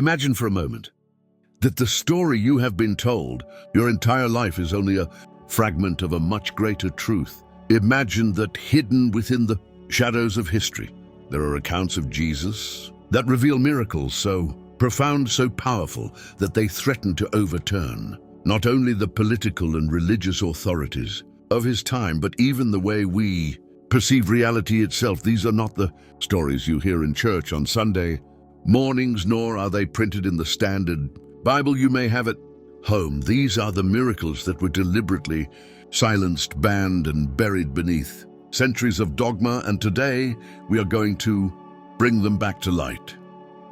Imagine for a moment that the story you have been told your entire life is only a fragment of a much greater truth. Imagine that hidden within the shadows of history, there are accounts of Jesus that reveal miracles so profound, so powerful, that they threaten to overturn not only the political and religious authorities of his time, but even the way we perceive reality itself. These are not the stories you hear in church on Sunday mornings, nor are they printed in the standard Bible you may have at home. These are the miracles that were deliberately silenced, banned, and buried beneath centuries of dogma, and today we are going to bring them back to light.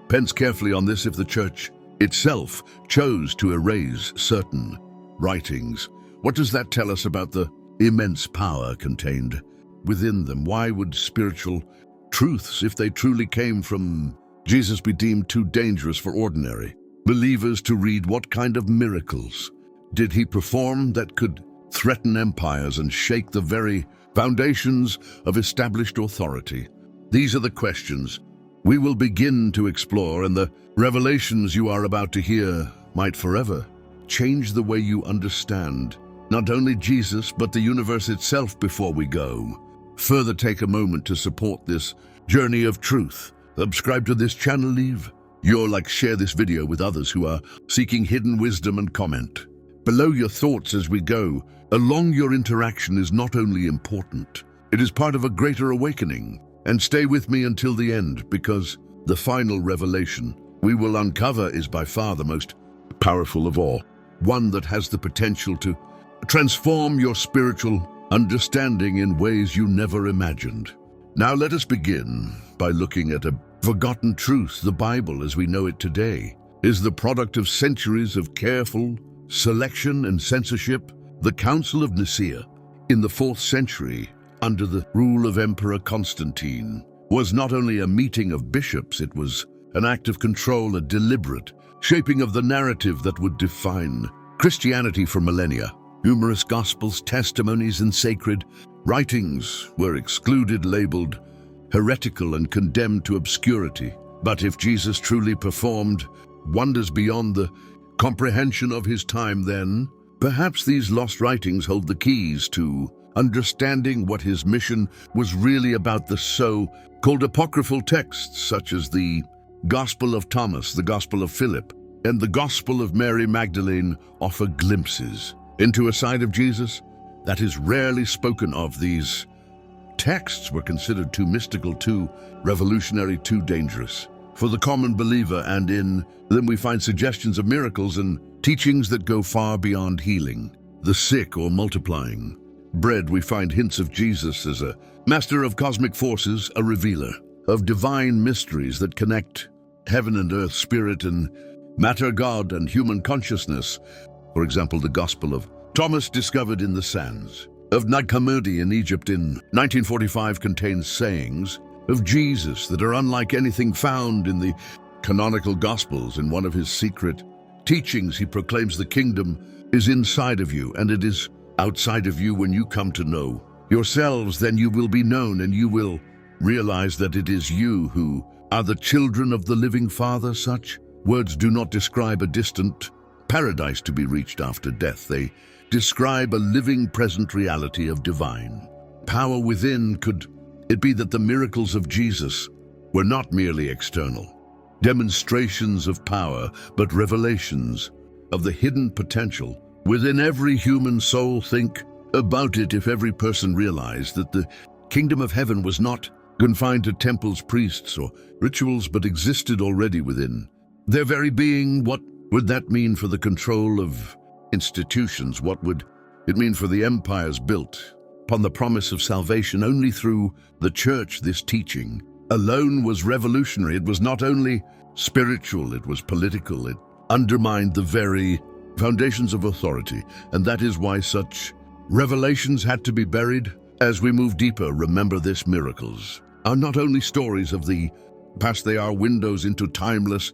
Pense carefully on this. If the church itself chose to erase certain writings, what does that tell us about the immense power contained within them? Why would spiritual truths, if they truly came from Jesus, be deemed too dangerous for ordinary believers to read? What kind of miracles did he perform that could threaten empires and shake the very foundations of established authority? These are the questions we will begin to explore, and the revelations you are about to hear might forever change the way you understand not only Jesus, but the universe itself. Before we go further, take a moment to support this journey of truth. Subscribe to this channel, leave your like, share this video with others who are seeking hidden wisdom, and comment below your thoughts as we go along. Your interaction is not only important, it is part of a greater awakening. And stay with me until the end, because the final revelation we will uncover is by far the most powerful of all, one that has the potential to transform your spiritual understanding in ways you never imagined. Now let us begin by looking at a forgotten truth. The Bible, as we know it today, is the product of centuries of careful selection and censorship. The Council of Nicaea in the 4th century, under the rule of Emperor Constantine, was not only a meeting of bishops, it was an act of control, a deliberate shaping of the narrative that would define Christianity for millennia. Numerous gospels, testimonies, and sacred writings were excluded, labeled heretical, and condemned to obscurity. But if Jesus truly performed wonders beyond the comprehension of his time, then perhaps these lost writings hold the keys to understanding what his mission was really about. The so-called apocryphal texts, such as the Gospel of Thomas, the Gospel of Philip, and the Gospel of Mary Magdalene, offer glimpses into a side of Jesus that is rarely spoken of. These texts were considered too mystical, too revolutionary, too dangerous for the common believer, and in them we find suggestions of miracles and teachings that go far beyond healing the sick or multiplying bread. We find hints of Jesus as a master of cosmic forces, a revealer of divine mysteries that connect heaven and earth, spirit and matter, God and human consciousness. For example, the Gospel of Thomas, discovered in the sands of Nag Hammadi in Egypt in 1945, contains sayings of Jesus that are unlike anything found in the canonical Gospels. In one of his secret teachings, he proclaims the kingdom is inside of you, and it is outside of you. When you come to know yourselves, then you will be known, and you will realize that it is you who are the children of the living Father. Such words do not describe a distant paradise to be reached after death. They describe a living, present reality of divine power within. Could it be that the miracles of Jesus were not merely external demonstrations of power, but revelations of the hidden potential within every human soul? Think about it. If every person realized that the kingdom of heaven was not confined to temples, priests, or rituals, but existed already within their very being, what would that mean for the control of institutions? What would it mean for the empires built upon the promise of salvation only through the church? This teaching alone was revolutionary. It was not only spiritual, it was political. It undermined the very foundations of authority, and that is why such revelations had to be buried. As we move deeper, remember this: miracles are not only stories of the past, they are windows into timeless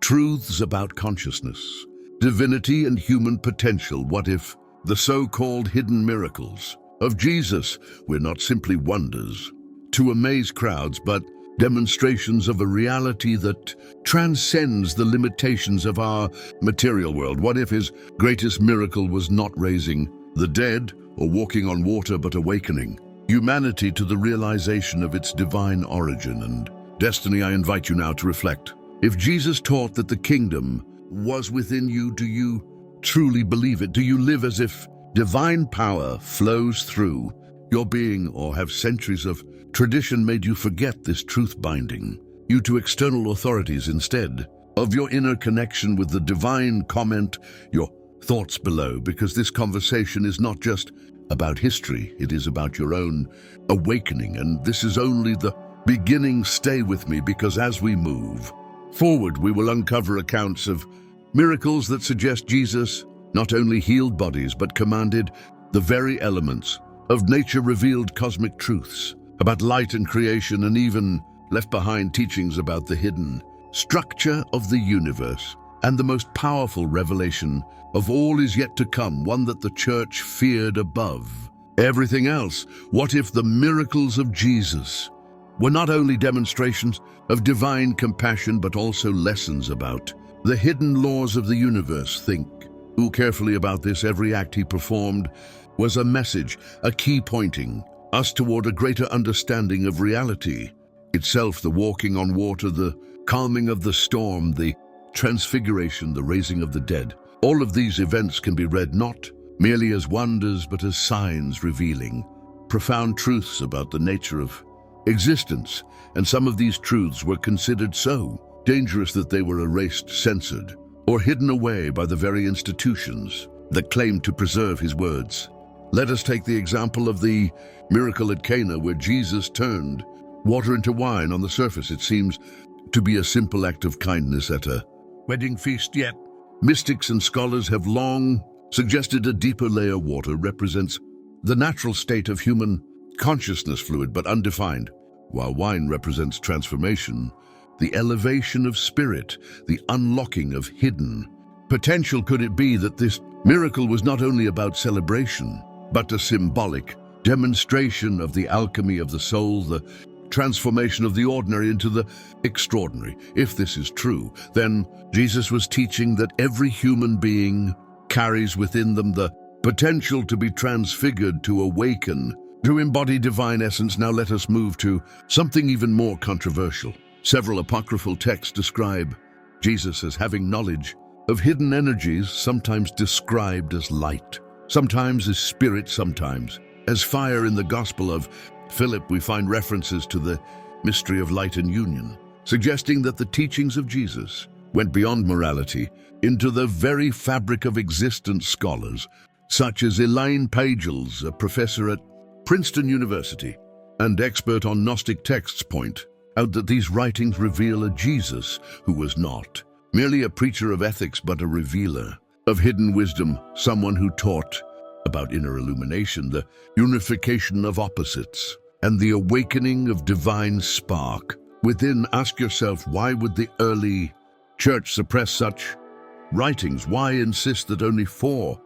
truths about consciousness, divinity, and human potential. What if the so-called hidden miracles of Jesus were not simply wonders to amaze crowds, but demonstrations of a reality that transcends the limitations of our material world. What if his greatest miracle was not raising the dead or walking on water, but awakening humanity to the realization of its divine origin and destiny? I invite you now to reflect. If Jesus taught that the kingdom was within you, do you truly believe it? Do you live as if divine power flows through your being, or have centuries of tradition made you forget this truth, binding you to external authorities instead of your inner connection with the divine? Comment your thoughts below, because this conversation is not just about history, it is about your own awakening, and this is only the beginning. Stay with me, because as we move forward, we will uncover accounts of miracles that suggest Jesus not only healed bodies, but commanded the very elements of nature, revealed cosmic truths about light and creation, and even left behind teachings about the hidden structure of the universe. And the most powerful revelation of all is yet to come, one that the church feared above everything else. What if the miracles of Jesus were not only demonstrations of divine compassion, but also lessons about the hidden laws of the universe? Think carefully about this. Every act he performed was a message, a key pointing us toward a greater understanding of reality itself. The walking on water, the calming of the storm, the transfiguration, the raising of the dead. All of these events can be read not merely as wonders, but as signs revealing profound truths about the nature of existence. And some of these truths were considered so dangerous that they were erased, censored, or hidden away by the very institutions that claimed to preserve his words. Let us take the example of the miracle at Cana, where Jesus turned water into wine. On the surface, it seems to be a simple act of kindness at a wedding feast, yet mystics and scholars have long suggested a deeper layer. Water represents the natural state of human consciousness, fluid but undefined, while wine represents transformation, the elevation of spirit, the unlocking of hidden potential. Could it be that this miracle was not only about celebration, but a symbolic demonstration of the alchemy of the soul, the transformation of the ordinary into the extraordinary? If this is true, then Jesus was teaching that every human being carries within them the potential to be transfigured, to awaken, to embody divine essence. Now let us move to something even more controversial. Several apocryphal texts describe Jesus as having knowledge of hidden energies, sometimes described as light, sometimes as spirit, sometimes as fire. In the Gospel of Philip, we find references to the mystery of light and union, suggesting that the teachings of Jesus went beyond morality into the very fabric of existence. Scholars such as Elaine Pagels, a professor at Princeton University and expert on Gnostic texts, point out that these writings reveal a Jesus who was not merely a preacher of ethics, but a revealer of hidden wisdom, someone who taught about inner illumination, the unification of opposites, and the awakening of divine spark within. Ask yourself, why would the early church suppress such writings? Why insist that only 4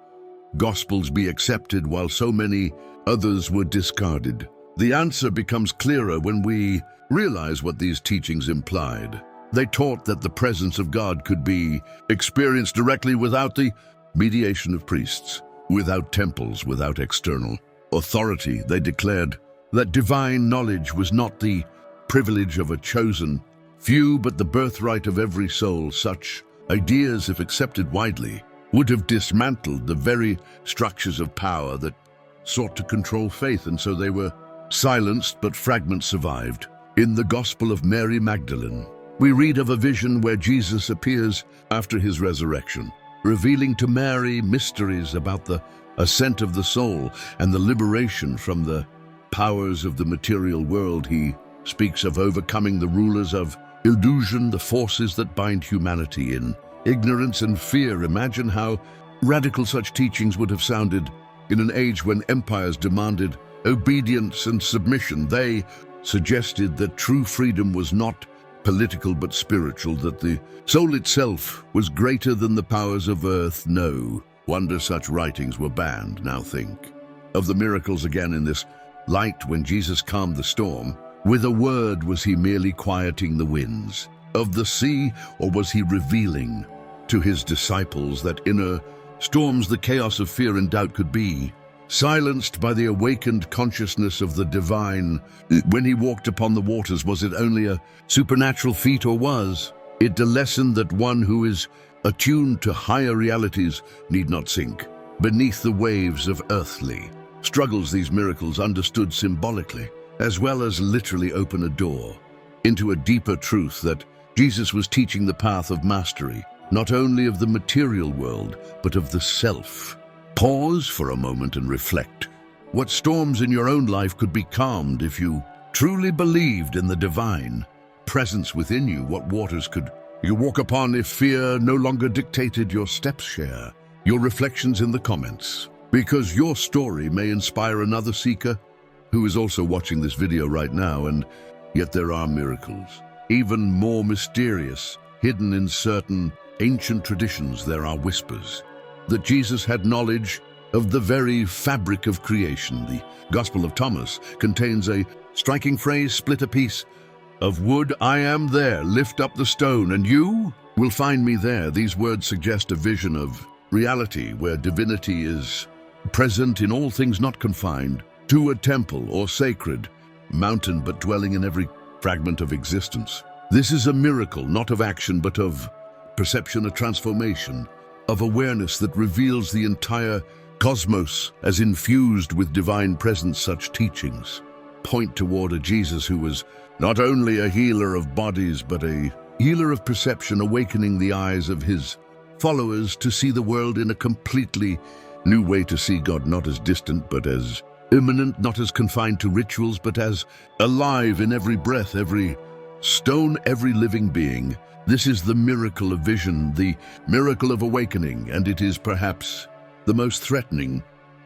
Gospels be accepted while so many others were discarded? The answer becomes clearer when we realize what these teachings implied. They taught that the presence of God could be experienced directly without the mediation of priests, without temples, without external authority. They declared that divine knowledge was not the privilege of a chosen few, but the birthright of every soul. Such ideas, if accepted widely, would have dismantled the very structures of power that sought to control faith, and so they were silenced, but fragments survived. In the Gospel of Mary Magdalene, we read of a vision where Jesus appears after his resurrection, revealing to Mary mysteries about the ascent of the soul and the liberation from the powers of the material world. He speaks of overcoming the rulers of illusion, the forces that bind humanity in ignorance and fear. Imagine how radical such teachings would have sounded in an age when empires demanded obedience and submission. They suggested that true freedom was not political but spiritual, that the soul itself was greater than the powers of earth. No wonder such writings were banned. Now think of the miracles again in this light. When Jesus calmed the storm, With a word, was he merely quieting the winds of the sea, or was he revealing to his disciples that inner storms, the chaos of fear and doubt could be silenced by the awakened consciousness of the divine? When he walked upon the waters, was it only a supernatural feat, or was it the lesson that one who is attuned to higher realities need not sink beneath the waves of earthly struggles? These miracles, understood symbolically as well as literally, open a door into a deeper truth that Jesus was teaching the path of mastery, not only of the material world, but of the self. Pause for a moment and reflect. What storms in your own life could be calmed if you truly believed in the divine presence within you? What waters could you walk upon if fear no longer dictated your steps? Share your reflections in the comments, because your story may inspire another seeker who is also watching this video right now. And yet there are miracles, even more mysterious, hidden in certain ancient traditions. There are whispers that Jesus had knowledge of the very fabric of creation. The Gospel of Thomas contains a striking phrase: split a piece of wood, I am there, lift up the stone, and you will find me there. These words suggest a vision of reality where divinity is present in all things, not confined to a temple or sacred mountain, but dwelling in every fragment of existence. This is a miracle, not of action, but of perception, a transformation of awareness that reveals the entire cosmos as infused with divine presence. Such teachings point toward a Jesus who was not only a healer of bodies, but a healer of perception, awakening the eyes of his followers to see the world in a completely new way, to see God not as distant, but as immanent, not as confined to rituals, but as alive in every breath, every stone, every living being. This is the miracle of vision, the miracle of awakening, and it is perhaps the most threatening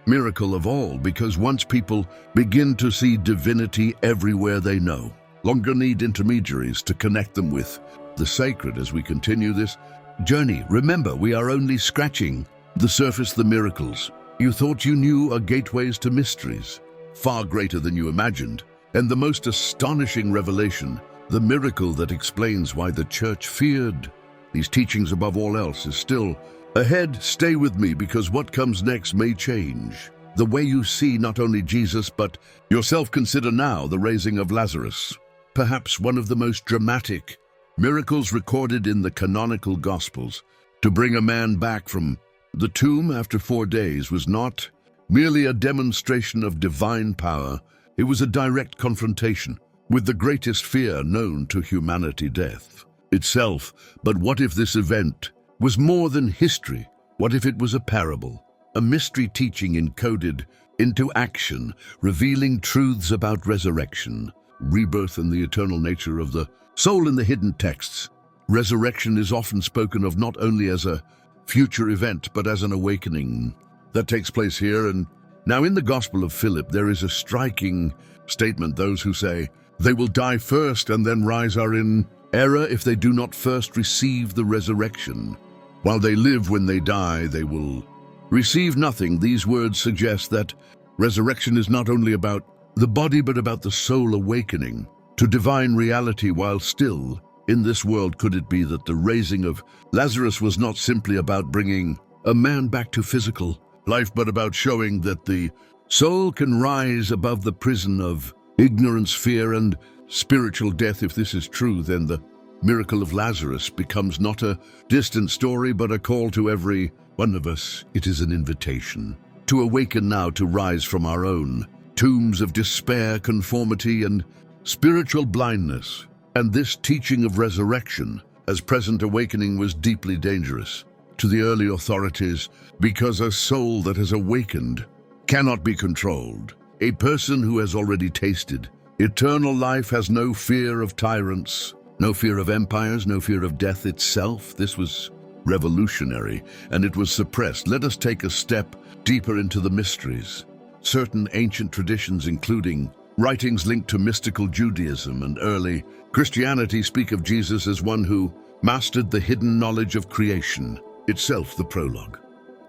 miracle of all, because once people begin to see divinity everywhere they no longer need intermediaries to connect them with the sacred. As we continue this journey, remember, we are only scratching the surface. The miracles you thought you knew are gateways to mysteries far greater than you imagined. And the most astonishing revelation, the miracle that explains why the church feared these teachings above all else, is still ahead. Stay with me, because what comes next may change the way you see not only Jesus, but yourself. Consider now the raising of Lazarus, perhaps one of the most dramatic miracles recorded in the canonical Gospels. To bring a man back from the tomb after 4 days was not merely a demonstration of divine power, it was a direct confrontation with the greatest fear known to humanity, death itself. But what if this event was more than history? What if it was a parable, a mystery teaching encoded into action, revealing truths about resurrection, rebirth, and the eternal nature of the soul? In the hidden texts, resurrection is often spoken of not only as a future event, but as an awakening that takes place here and now. In the Gospel of Philip, there is a striking statement: those who say they will die first and then rise are in error if they do not first receive the resurrection. While they live, when they die, they will receive nothing. These words suggest that resurrection is not only about the body, but about the soul awakening to divine reality while still in this world. Could it be that the raising of Lazarus was not simply about bringing a man back to physical life, but about showing that the soul can rise above the prison of ignorance, fear, and spiritual death? If this is true, then the miracle of Lazarus becomes not a distant story, but a call to every one of us. It is an invitation to awaken now, to rise from our own tombs of despair, conformity, and spiritual blindness. And this teaching of resurrection as present awakening was deeply dangerous to the early authorities, because a soul that has awakened cannot be controlled. A person who has already tasted eternal life has no fear of tyrants, no fear of empires, no fear of death itself. This was revolutionary, and it was suppressed. Let us take a step deeper into the mysteries. Certain ancient traditions, including writings linked to mystical Judaism and early Christianity, speak of Jesus as one who mastered the hidden knowledge of creation itself. The prologue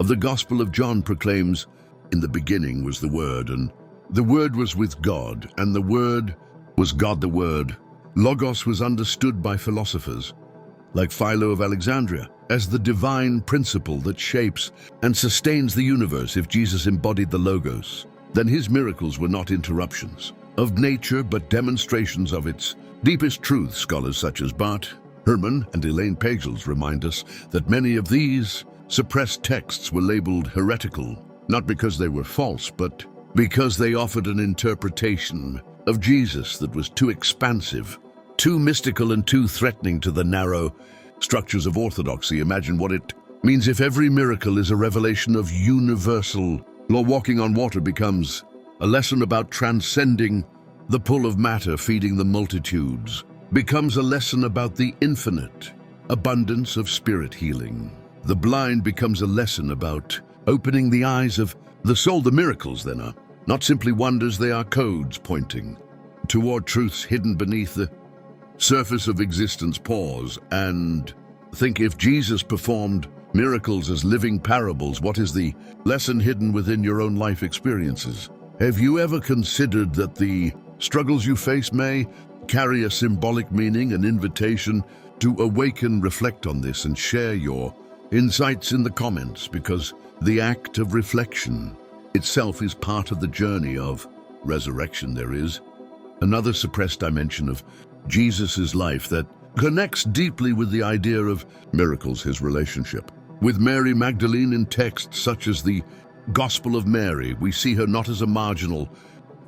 of the Gospel of John proclaims, "In the beginning was the Word, and the Word was with God, and the Word was God the Word. Logos was understood by philosophers, like Philo of Alexandria, as the divine principle that shapes and sustains the universe. If Jesus embodied the Logos, then his miracles were not interruptions of nature, but demonstrations of its deepest truths. Scholars such as Bart Ehrman and Elaine Pagels remind us that many of these suppressed texts were labeled heretical, not because they were false, but because they offered an interpretation of Jesus that was too expansive, too mystical, and too threatening to the narrow structures of orthodoxy. Imagine what it means if every miracle is a revelation of universal law. Walking on water becomes a lesson about transcending the pull of matter, feeding the multitudes becomes a lesson about the infinite abundance of spirit healing. The blind becomes a lesson about opening the eyes of the soul. The miracles then are not simply wonders, they are codes pointing toward truths hidden beneath the surface of existence. Pause and think, if Jesus performed miracles as living parables, what is the lesson hidden within your own life experiences? Have you ever considered that the struggles you face may carry a symbolic meaning, an invitation to awaken? Reflect on this and share your insights in the comments, because the act of reflection itself is part of the journey of resurrection. There is another suppressed dimension of Jesus' life that connects deeply with the idea of miracles: his relationship with Mary Magdalene. In texts such as the Gospel of Mary, we see her not as a marginal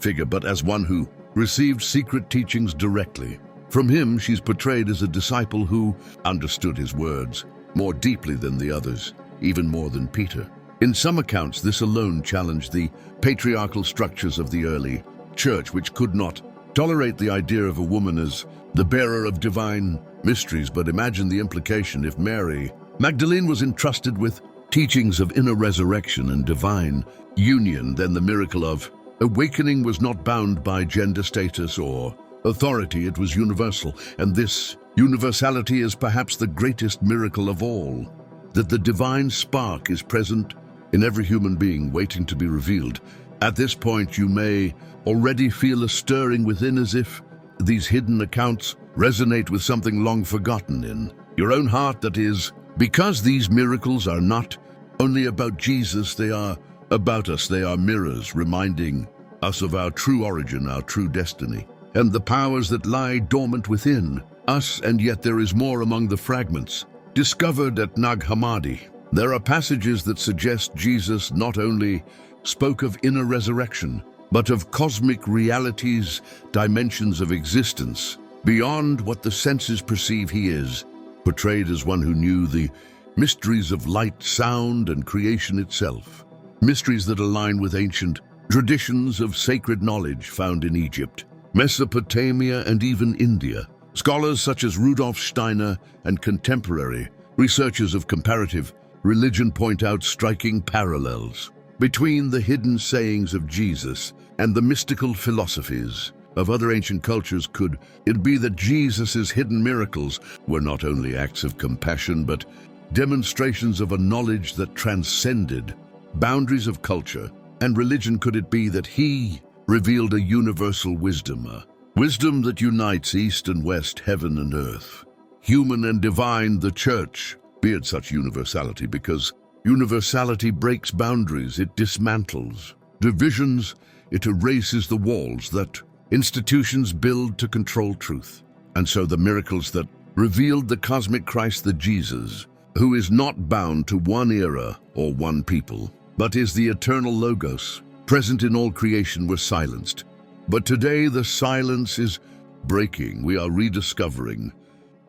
figure, but as one who received secret teachings directly from him. She's portrayed as a disciple who understood his words more deeply than the others, even more than Peter. In some accounts, this alone challenged the patriarchal structures of the early church, which could not tolerate the idea of a woman as the bearer of divine mysteries. But imagine the implication: if Mary Magdalene was entrusted with teachings of inner resurrection and divine union, then the miracle of awakening was not bound by gender status or authority. It was universal, and this universality is perhaps the greatest miracle of all, that the divine spark is present in every human being, waiting to be revealed. At this point, you may already feel a stirring within, as if these hidden accounts resonate with something long forgotten in your own heart. That is because these miracles are not only about Jesus, they are about us. They are mirrors reminding us of our true origin, our true destiny, and the powers that lie dormant within us. And yet there is more among the fragments discovered at Nag Hammadi. There are passages that suggest Jesus not only spoke of inner resurrection, but of cosmic realities, dimensions of existence beyond what the senses perceive. He is portrayed as one who knew the mysteries of light, sound, and creation itself, mysteries that align with ancient traditions of sacred knowledge found in Egypt, Mesopotamia, and even India. Scholars such as Rudolf Steiner and contemporary researchers of comparative religion point out striking parallels between the hidden sayings of Jesus and the mystical philosophies of other ancient cultures. Could it be that Jesus' hidden miracles were not only acts of compassion, but demonstrations of a knowledge that transcended boundaries of culture and religion? Could it be that he revealed a universal wisdom, a wisdom that unites east and west, heaven and earth, human and divine? The church feared such universality because universality breaks boundaries, it dismantles divisions, it erases the walls that institutions build to control truth. And so the miracles that revealed the cosmic Christ, the Jesus, who is not bound to one era or one people, but is the eternal Logos, present in all creation, were silenced. But today the silence is breaking. We are rediscovering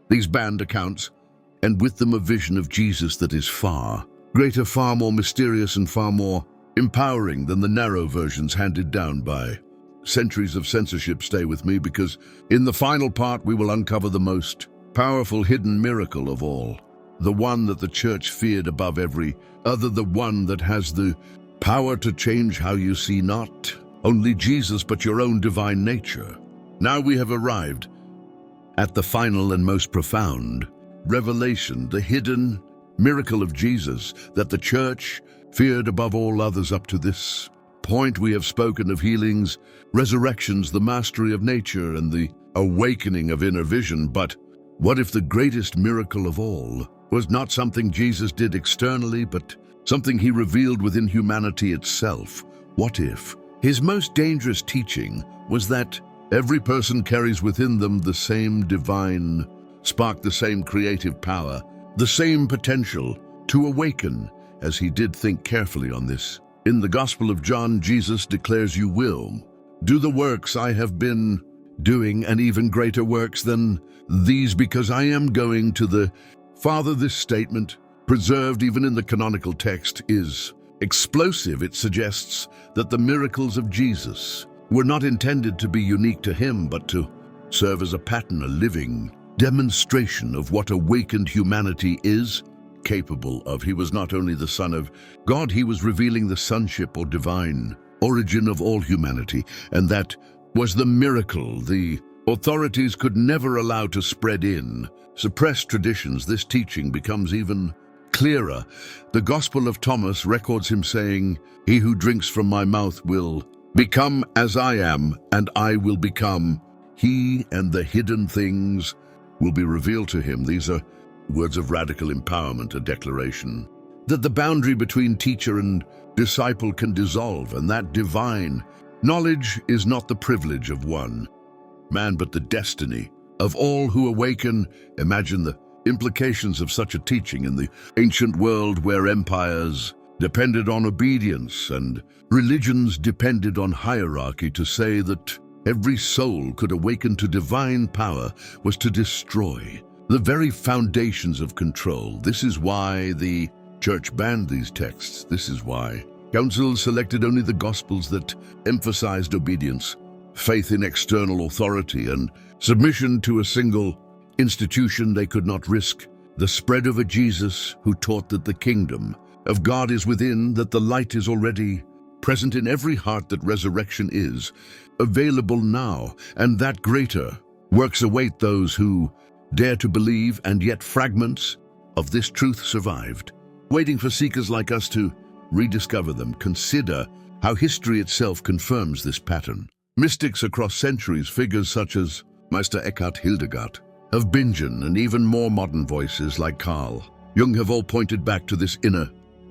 these banned accounts, and with them a vision of Jesus that is far greater, far more mysterious, and far more empowering than the narrow versions handed down by centuries of censorship. Stay with me, because in the final part we will uncover the most powerful hidden miracle of all, the one that the church feared above every other, the one that has the power to change how you see not only Jesus, but your own divine nature. Now we have arrived at the final and most profound revelation, the hidden miracle of Jesus that the church feared above all others. Up to this point, we have spoken of healings, resurrections, the mastery of nature, and the awakening of inner vision. But what if the greatest miracle of all was not something Jesus did externally, but something he revealed within humanity itself? What if his most dangerous teaching was that every person carries within them the same divine spark, the same creative power, the same potential to awaken? As he did think carefully on this, in the Gospel of John, Jesus declares, "You will do the works I have been doing, and even greater works than these, because I am going to the Father." This statement, preserved even in the canonical text, is explosive. It suggests that the miracles of Jesus were not intended to be unique to him, but to serve as a pattern, a living demonstration of what awakened humanity is capable of. He was not only the Son of God, he was revealing the sonship or divine origin of all humanity, and that was the miracle the authorities could never allow to spread in suppressed traditions. This teaching becomes even clearer. The Gospel of Thomas records him saying, "He who drinks from my mouth will become as I am, and I will become he, and the hidden things will be revealed to him." These are words of radical empowerment, a declaration that the boundary between teacher and disciple can dissolve, and that divine knowledge is not the privilege of one man, but the destiny of all who awaken. Imagine the implications of such a teaching in the ancient world, where empires depended on obedience and religions depended on hierarchy. To say that every soul could awaken to divine power was to destroy the very foundations of control. This is why the Church banned these texts. This is why councils selected only the Gospels that emphasized obedience, faith in external authority, and submission to a single institution. They could not risk the spread of a Jesus who taught that the kingdom of God is within, that the light is already present in every heart, that resurrection is available now, and that greater works await those who dare to believe. And yet fragments of this truth survived, waiting for seekers like us to rediscover them. Consider how history itself confirms this pattern. Mystics across centuries, figures such as Meister Eckhart, Hildegard of Bingen, and even more modern voices like Carl Jung have all pointed back to this inner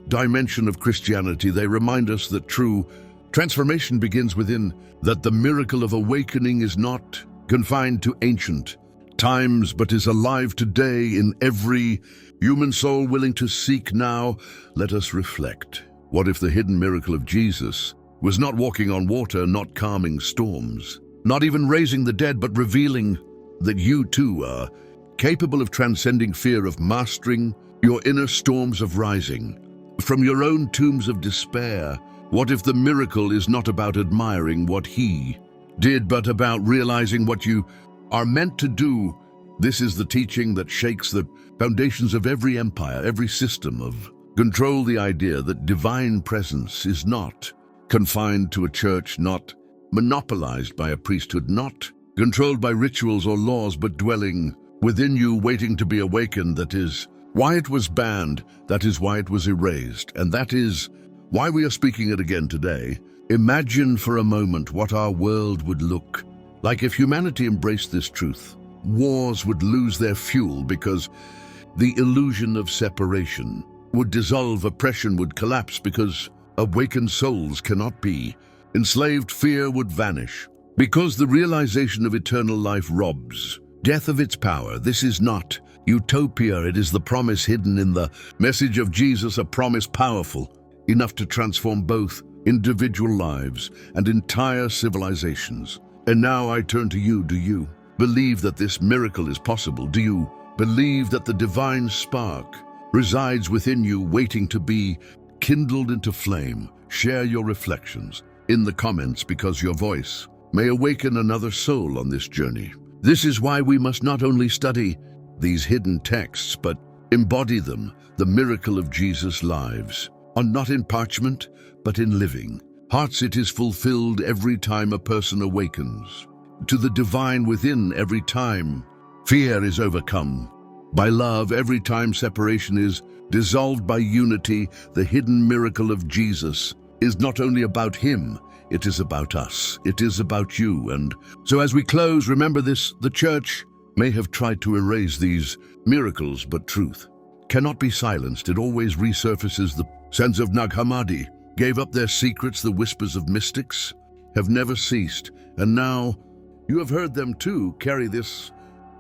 dimension of Christianity. They remind us that true transformation begins within, that the miracle of awakening is not confined to ancient times, but is alive today in every human soul willing to seek. Now, let us reflect. What if the hidden miracle of Jesus was not walking on water, not calming storms, not even raising the dead, but revealing that you too are capable of transcending fear, of mastering your inner storms, of rising from your own tombs of despair? What if the miracle is not about admiring what he did, but about realizing what you are meant to do? This is the teaching that shakes the foundations of every empire, every system of control. The idea that divine presence is not confined to a church, not monopolized by a priesthood, not controlled by rituals or laws, but dwelling within you, waiting to be awakened. That is why it was banned, that is why it was erased, and that is why we are speaking it again today. Imagine for a moment what our world would look like if humanity embraced this truth. Wars would lose their fuel because the illusion of separation would dissolve. Oppression would collapse because awakened souls cannot be enslaved. Fear would vanish because the realization of eternal life robs death of its power. This is not utopia, it is the promise hidden in the message of Jesus, a promise powerful enough to transform both individual lives and entire civilizations. And now I turn to you. Do you believe that this miracle is possible? Do you believe that the divine spark resides within you, waiting to be kindled into flame? Share your reflections in the comments, because your voice may awaken another soul on this journey. This is why we must not only study these hidden texts, but embody them. The miracle of Jesus' lives are not in parchment, but in living hearts. It is fulfilled every time a person awakens to the divine within, every time fear is overcome by love, every time separation is dissolved by unity. The hidden miracle of Jesus is not only about him, it is about us. It is about you. And so as we close, remember this: the church may have tried to erase these miracles, but truth cannot be silenced. It always resurfaces. The sons of Nag Hammadi gave up their secrets. The whispers of mystics have never ceased. And now you have heard them too. Carry this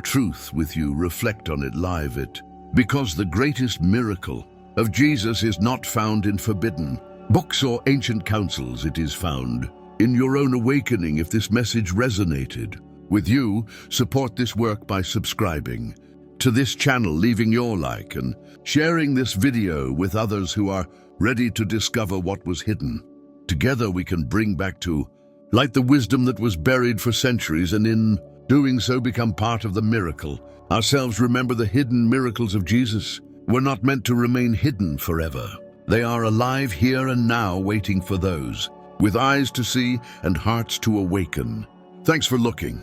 truth with you. Reflect on it. Live it. Because the greatest miracle of Jesus is not found in forbidden books or ancient councils. It is found in your own awakening. If this message resonated with you, support this work by subscribing to this channel, leaving your like, and sharing this video with others who are ready to discover what was hidden. Together we can bring back to light the wisdom that was buried for centuries, and in doing so become part of the miracle ourselves. Remember, the hidden miracles of Jesus were not meant to remain hidden forever. They are alive here and now, waiting for those with eyes to see and hearts to awaken. Thanks for looking.